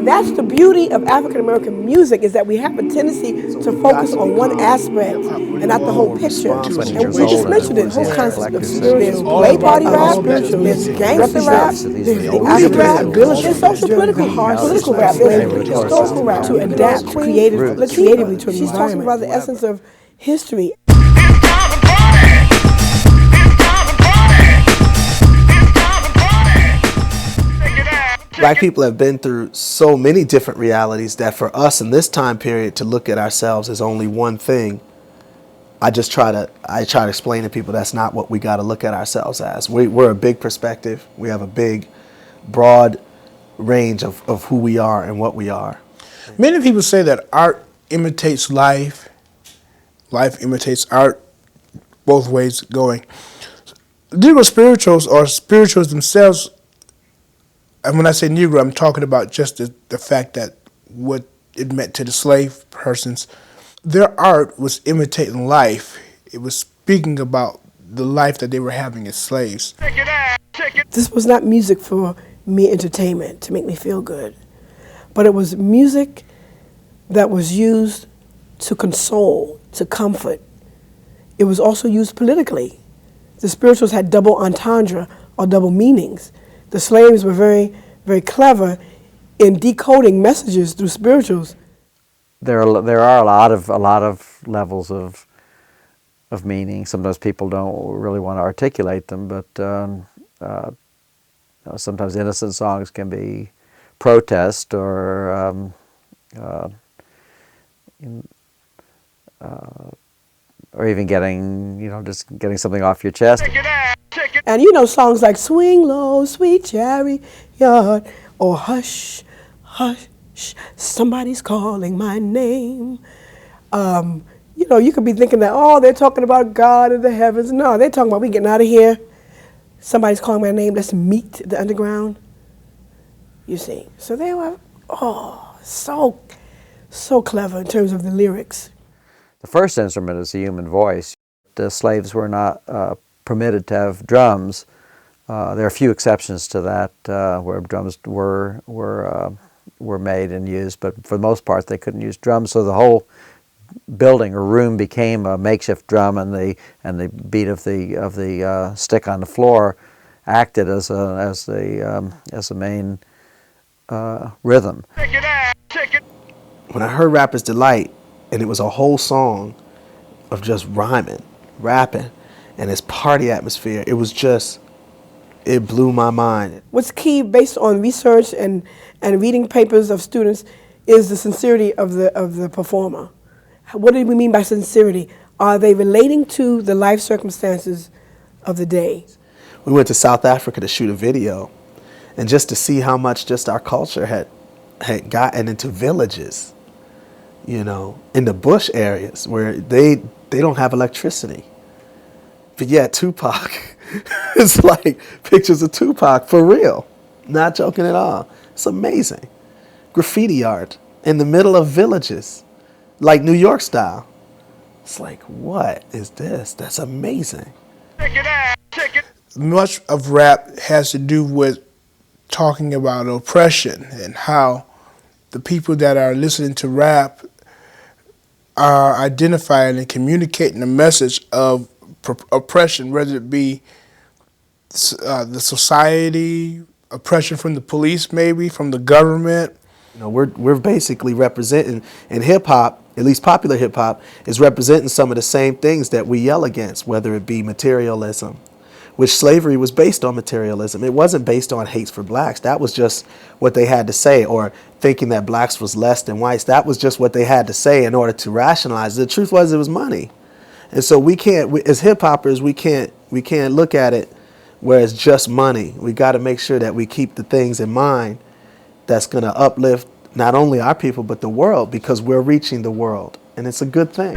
And that's the beauty of African American music, is that we have a tendency to focus on one aspect and not the whole picture. And we just mentioned it, the whole concept of spiritual. Play party rap, there's gangster rap, there's the rap, there's social political rap, there's historical rap, to adapt creatively to an environment. She's talking about the essence of history. Black people have been through so many different realities that for us in this time period to look at ourselves as only one thing, I try to explain to people that's not what we got to look at ourselves as. We're a big perspective. We have a big, broad range of who we are and what we are. Many people say that art imitates life, life imitates art, both ways going. Negro spirituals, or spirituals themselves, and when I say Negro, I'm talking about just the fact that what it meant to the slave persons. Their art was imitating life. It was speaking about the life that they were having as slaves. This was not music for mere entertainment, to make me feel good, but it was music that was used to console, to comfort. It was also used politically. The spirituals had double entendre, or double meanings. The slaves were very, very clever in decoding messages through spirituals. There are a lot of levels of meaning. Sometimes people don't really want to articulate them, but sometimes innocent songs can be protest or even just getting something off your chest. And songs like "Swing Low, Sweet Chariot," or "Hush, Hush, Somebody's Calling My Name." You could be thinking that, they're talking about God in the heavens. No, they're talking about we getting out of here. Somebody's calling my name. Let's meet the underground. You see, so they were so clever in terms of the lyrics. The first instrument is the human voice. The slaves were not permitted to have drums. There are a few exceptions to that where drums were made and used, but for the most part they couldn't use drums. So the whole building or room became a makeshift drum, and the beat of the stick on the floor acted as a main rhythm. When I heard Rapper's Delight, and it was a whole song of just rhyming, rapping, and this party atmosphere, it blew my mind. What's key, based on research and reading papers of students, is the sincerity of the performer. What do we mean by sincerity? Are they relating to the life circumstances of the day? We went to South Africa to shoot a video, and just to see how much just our culture had gotten into villages, in the bush areas where they don't have electricity. But yet Tupac, it's like pictures of Tupac for real. Not joking at all. It's amazing. Graffiti art in the middle of villages, like New York style. It's like, what is this? That's amazing. Much of rap has to do with talking about oppression and how the people that are listening to rap are identifying and communicating a message of oppression, whether it be the society, oppression from the police, maybe from the government. We're basically representing, in hip hop, at least popular hip hop, is representing some of the same things that we yell against, whether it be materialism, which slavery was based on materialism. It wasn't based on hate for blacks. That was just what they had to say, or thinking that blacks was less than whites. That was just what they had to say in order to rationalize it. The truth was, it was money. And so as hip hoppers, we can't look at it where it's just money. We got to make sure that we keep the things in mind that's going to uplift not only our people but the world, because we're reaching the world, and it's a good thing.